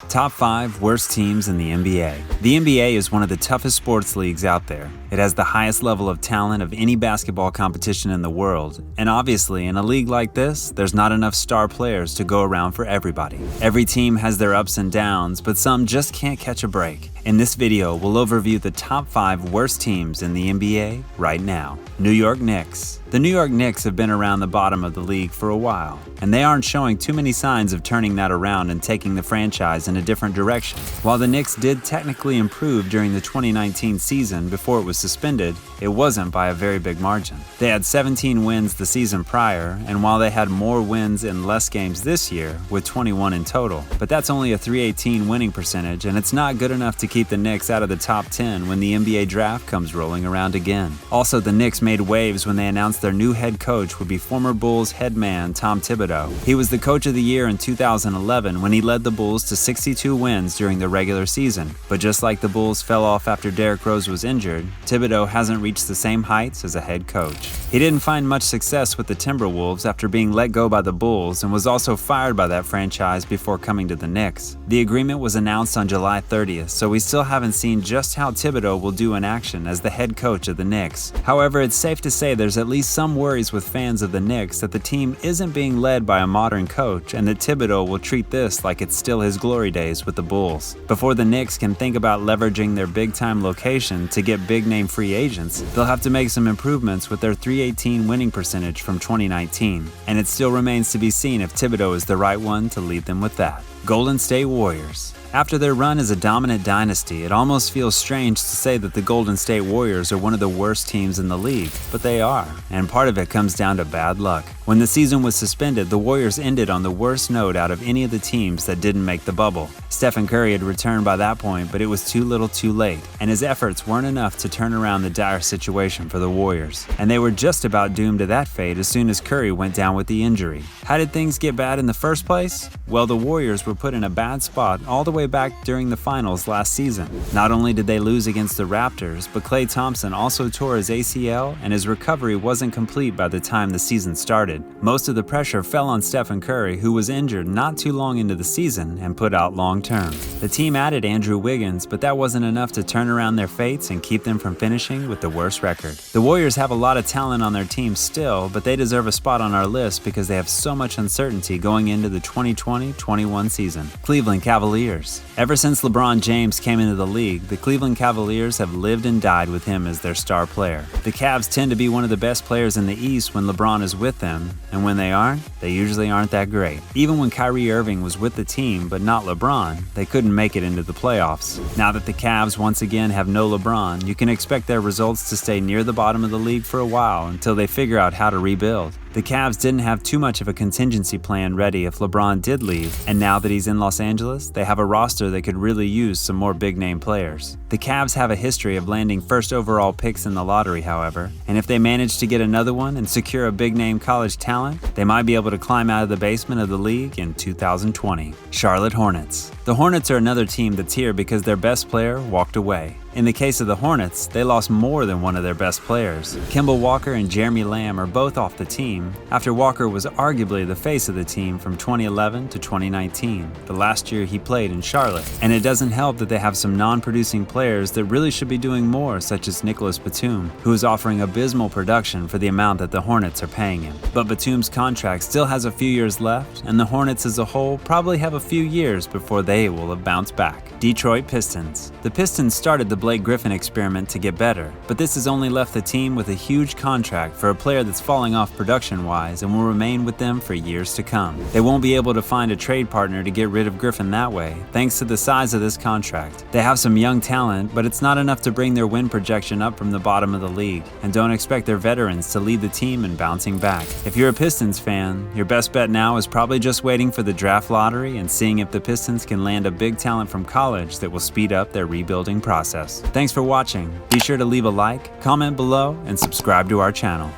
Top 5 worst teams in the NBA. The NBA is one of the toughest sports leagues out there. It has the highest level of talent of any basketball competition in the world, and obviously in a league like this, there's not enough star players to go around for everybody. Every team has their ups and downs, but some just can't catch a break. In this video, we'll overview the top 5 worst teams in the NBA right now. New York Knicks. The New York Knicks have been around the bottom of the league for a while, and they aren't showing too many signs of turning that around and taking the franchise in a different direction. While the Knicks did technically improve during the 2019 season before it was suspended, it wasn't by a very big margin. They had 17 wins the season prior, and while they had more wins in less games this year, with 21 in total, but that's only a .318 winning percentage, and it's not good enough to keep the Knicks out of the top 10 when the NBA draft comes rolling around again. Also, the Knicks made waves when they announced their new head coach would be former Bulls head man Tom Thibodeau. He was the coach of the year in 2011 when he led the Bulls to 62 wins during the regular season. But just like the Bulls fell off after Derrick Rose was injured, Thibodeau hasn't reached the same heights as a head coach. He didn't find much success with the Timberwolves after being let go by the Bulls and was also fired by that franchise before coming to the Knicks. The agreement was announced on July 30th, so we still haven't seen just how Thibodeau will do in action as the head coach of the Knicks. However, it's safe to say there's at least some worries with fans of the Knicks that the team isn't being led by a modern coach and that Thibodeau will treat this like it's still his glory days with the Bulls. Before the Knicks can think about leveraging their big-time location to get big-name free agents, they'll have to make some improvements with their .318 winning percentage from 2019, and it still remains to be seen if Thibodeau is the right one to lead them with that. Golden State Warriors. After their run as a dominant dynasty, it almost feels strange to say that the Golden State Warriors are one of the worst teams in the league, but they are, and part of it comes down to bad luck. When the season was suspended, the Warriors ended on the worst note out of any of the teams that didn't make the bubble. Stephen Curry had returned by that point, but it was too little too late, and his efforts weren't enough to turn around the dire situation for the Warriors. And they were just about doomed to that fate as soon as Curry went down with the injury. How did things get bad in the first place? Well, the Warriors were put in a bad spot all the way back during the finals last season. Not only did they lose against the Raptors, but Klay Thompson also tore his ACL and his recovery wasn't complete by the time the season started. Most of the pressure fell on Stephen Curry, who was injured not too long into the season and put out long term. The team added Andrew Wiggins, but that wasn't enough to turn around their fates and keep them from finishing with the worst record. The Warriors have a lot of talent on their team still, but they deserve a spot on our list because they have so much uncertainty going into the 2020-21 season. Cleveland Cavaliers. Ever since LeBron James came into the league, the Cleveland Cavaliers have lived and died with him as their star player. The Cavs tend to be one of the best players in the East when LeBron is with them, and when they aren't, they usually aren't that great. Even when Kyrie Irving was with the team but not LeBron, they couldn't make it into the playoffs. Now that the Cavs once again have no LeBron, you can expect their results to stay near the bottom of the league for a while until they figure out how to rebuild. The Cavs didn't have too much of a contingency plan ready if LeBron did leave, and now that he's in Los Angeles, they have a roster that could really use some more big-name players. The Cavs have a history of landing first overall picks in the lottery, however, and if they manage to get another one and secure a big-name college talent, they might be able to climb out of the basement of the league in 2020. Charlotte Hornets. The Hornets are another team that's here because their best player walked away. In the case of the Hornets, they lost more than one of their best players. Kemba Walker and Jeremy Lamb are both off the team, after Walker was arguably the face of the team from 2011 to 2019, the last year he played in Charlotte. And it doesn't help that they have some non-producing players that really should be doing more, such as Nicholas Batum, who is offering abysmal production for the amount that the Hornets are paying him. But Batum's contract still has a few years left, and the Hornets as a whole probably have a few years before they will have bounced back. Detroit Pistons. The Pistons started the Blake Griffin experiment to get better, but this has only left the team with a huge contract for a player that's falling off production-wise and will remain with them for years to come. They won't be able to find a trade partner to get rid of Griffin that way, thanks to the size of this contract. They have some young talent, but it's not enough to bring their win projection up from the bottom of the league, and don't expect their veterans to lead the team in bouncing back. If you're a Pistons fan, your best bet now is probably just waiting for the draft lottery and seeing if the Pistons can land a big talent from college that will speed up their rebuilding process. Thanks for watching. Be sure to leave a like, comment below, and subscribe to our channel.